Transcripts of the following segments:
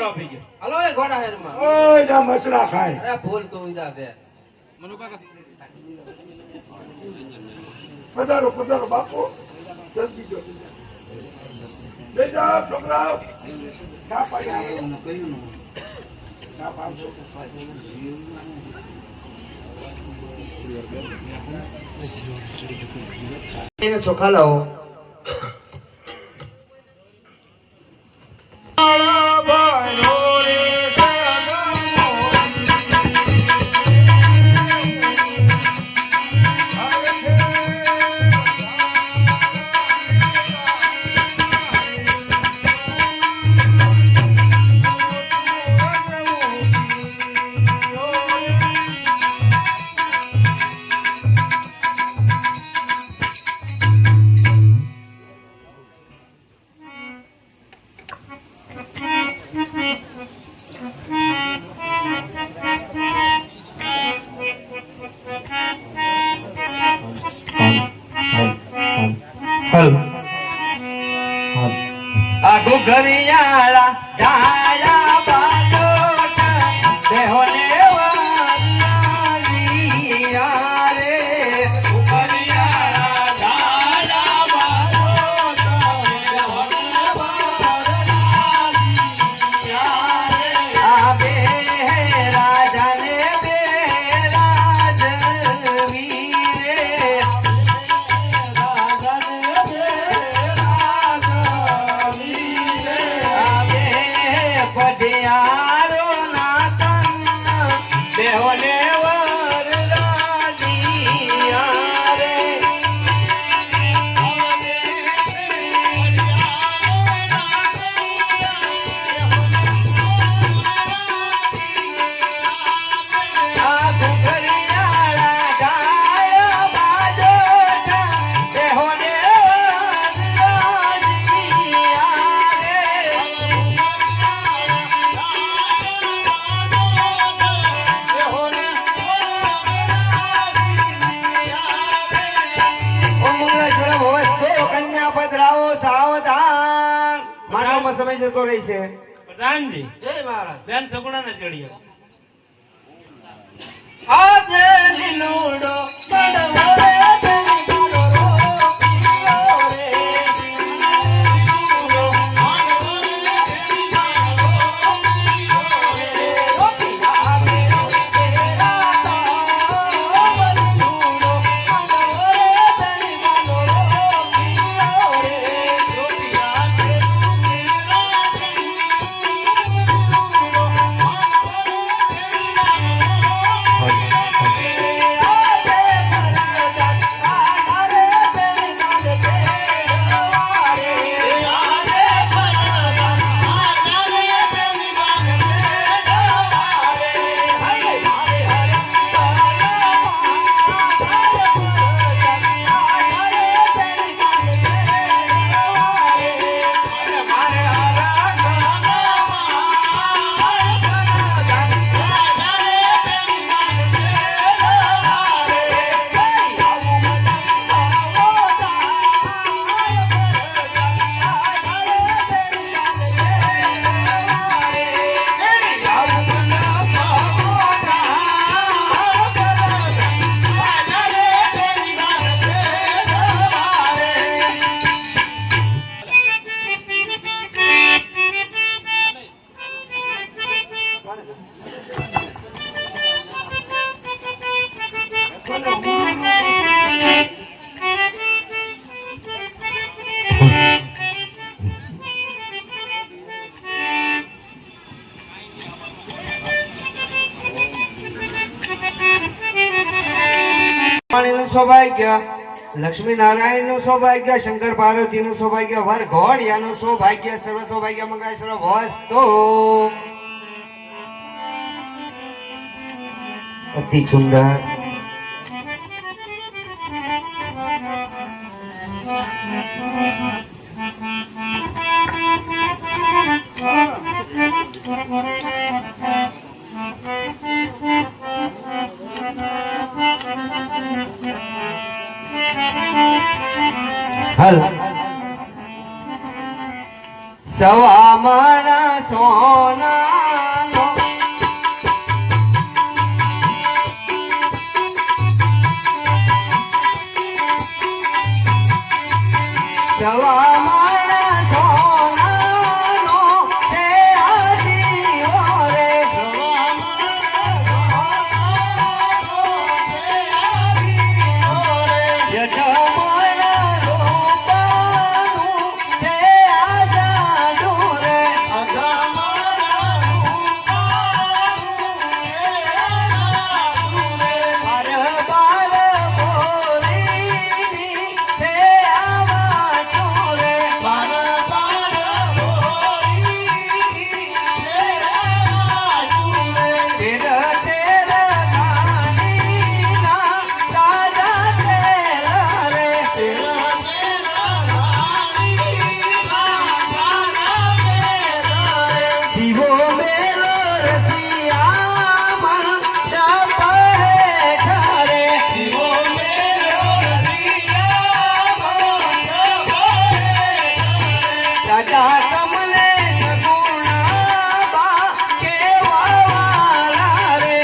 આપી ગયો. હાલો એ ઘોડા હેરમાં. ઓય ના મસરા ખાય. અરે ભૂલ તો ઉજા દે. મનુ કાકા પધારો પધારો બાપુ. જલ્દી જો. બેટા છોકરા. ચા પાણી કહ્યું ને. ચા પાણી એને ચોખા લાવો. આગુ ઘરિયાળા જાયા બાલોટ દેહોને વાલિયા રે ઘરિયાળા જાયા બાલોટ દેહોને વાલિયા રે આ બે રાજાને બે રાજવી રે પઢિયારો નાતન દેહોને વરરાજિયા રે આ ઘુઘરિયાળા ગાયા બાજોટ દેહોને વરરાજિયા રે કન્યા પધરાવો સાવધાન. માનવમાં સમય જતો રહી છે. પ્રધાનજી જય મહારાજ. બેન સગુણાને ચડીએ. આજે લીલુડો પડવો રે લીલુડો પીવો રે લીલુડો પડવો રે લીલુડો પીવા રે તેરા લીલુડો પડવો રે લીલુડો પીવો રે પીવા રે સૌભાગ્ય, લક્ષ્મી નારાયણ નું સૌભાગ્ય, શંકર પાર્વતી નું સૌભાગ્ય, વર ઘોડિયા નું સૌભાગ્ય, સર્વ સૌભાગ્ય મંગળેશ્વર વસ્તુ અતિ સુંદર. હલ સવા મારા સોના જવામાણા સોનાનો છે આ જીવો રે. યજમાના રૂપાનું છે આ જાદુ રે. બાર બાર બોરીની છે આ વાતો રે. તેર તેર ગાડીના રાજા તેરા રે. જીવો મેલો રસિયામાં ચાપહે ઘરે. દાદા તમને સગુણાબા કેવા વાલા રે.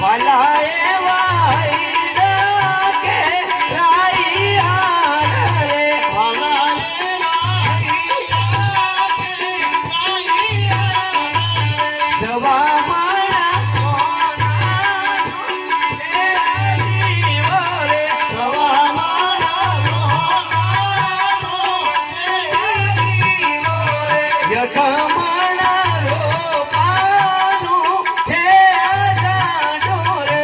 વાલા એવા હીરા કે રાઈ હાર રે. જવામાણા સોનાનું છે આ જીવો રે. યજમાના રૂપાનું છે આ જાદુ રે.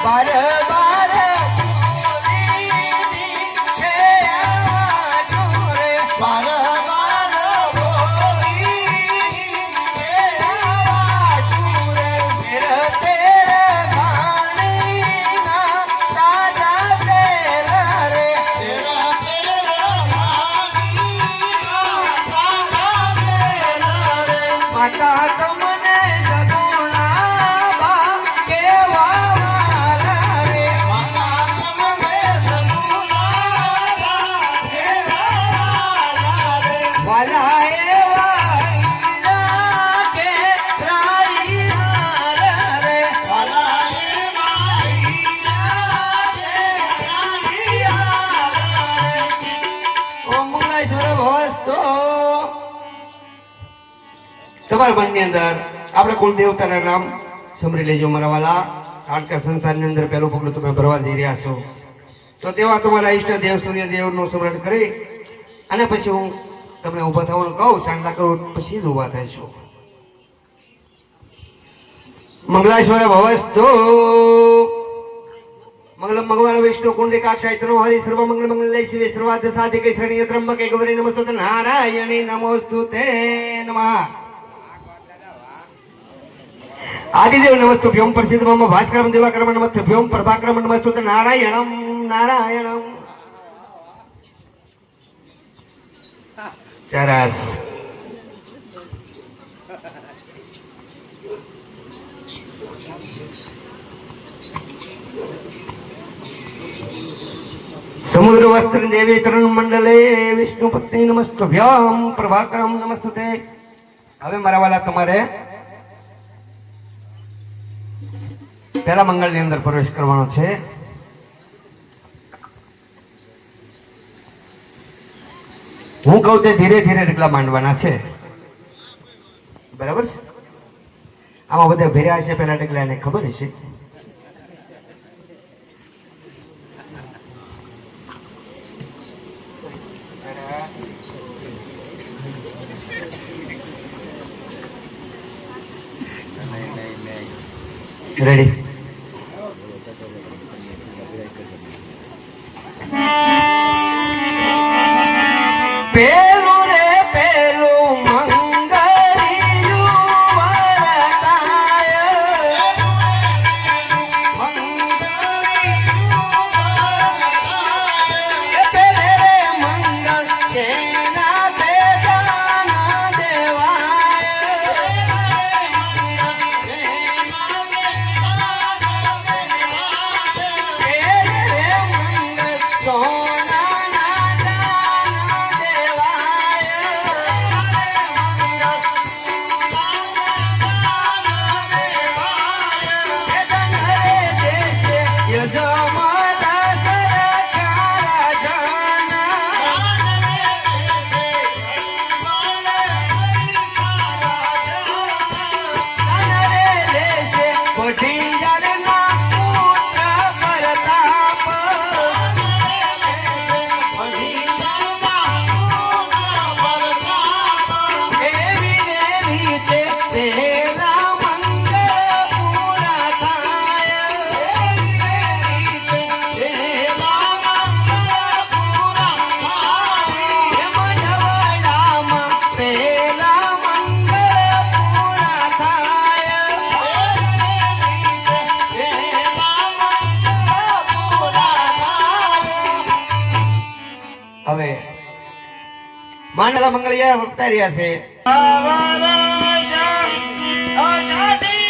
બાર બાર બોરીની છે આ વાતો રે. તેર તેર ગાડીના રાજા તેરા રે. માતા તમને સગુણાબા કેવા વાલા રે. વાલા એવા હીરા કે રાઈ હાર રે. ઓમ મંગલેશ્વર ભવસ્તો. તમારા મનની અંદર આપણે કુલદેવતાના નામ સમરી લેજો મારા વાલા. કારણ કે સંસારની અંદર પહેલું પગલું તમે ભરવા જઈ રહ્યા છો. તો તેવા તમારા ઈષ્ટદેવ સૂર્યદેવનું સ્મરણ કરી અને પછી હું તમને ઊભા થવાનું કહું, ચાંદલા કરું પછી જ ઊભા થઈશું. મંગલેશ્વર ભવસ્તો. મંગલમ ભગવાન વિષ્ણુ કુંડિકાક્ષાય તનો હરિ સર્વ મંગલ મંગલે શિવે સર્વાર્થ સાધિકે શરણ્ય ત્રંબકે ગૌરી નમસ્તુતે નારાયણી નમોસ્તુતે નમઃ. આદિદેવ નમસ્તુભ્યમ પ્રસિદ્ધ મમ ભાસ્કરમ દિવાકરમ નમસ્તુભ્યમ પ્રભાકરમ નમસ્તુતે નારાયણમ નારાયણમ. ચરસ સમુદ્ર વસ્ત્ર દેવી તરુણ મંડલે વિષ્ણુ પત્ની નમસ્તુભ્યમ પ્રભાકરમ નમસ્તુતે. હવે મારા વાલા તમારે પહેલા મંગળની અંદર પ્રવેશ કરવાનો છે. હું કહું તે ધીરે ધીરે ડગલા માંડવાના છે. બરાબર છે? આમાં બધા ભેર્યા છે પેલા ડગલા, એને ખબર છે. રેડી? પેલું રે પેલું મંગળિયું વરતાય. પેલે રે મંગળ છે ના બેદાના દેવાય. પેલે રે મંગળ સોના ના દાના દેવાય. હવે માંડલા મંગળિયા વર્તા રહ્યા છે આશા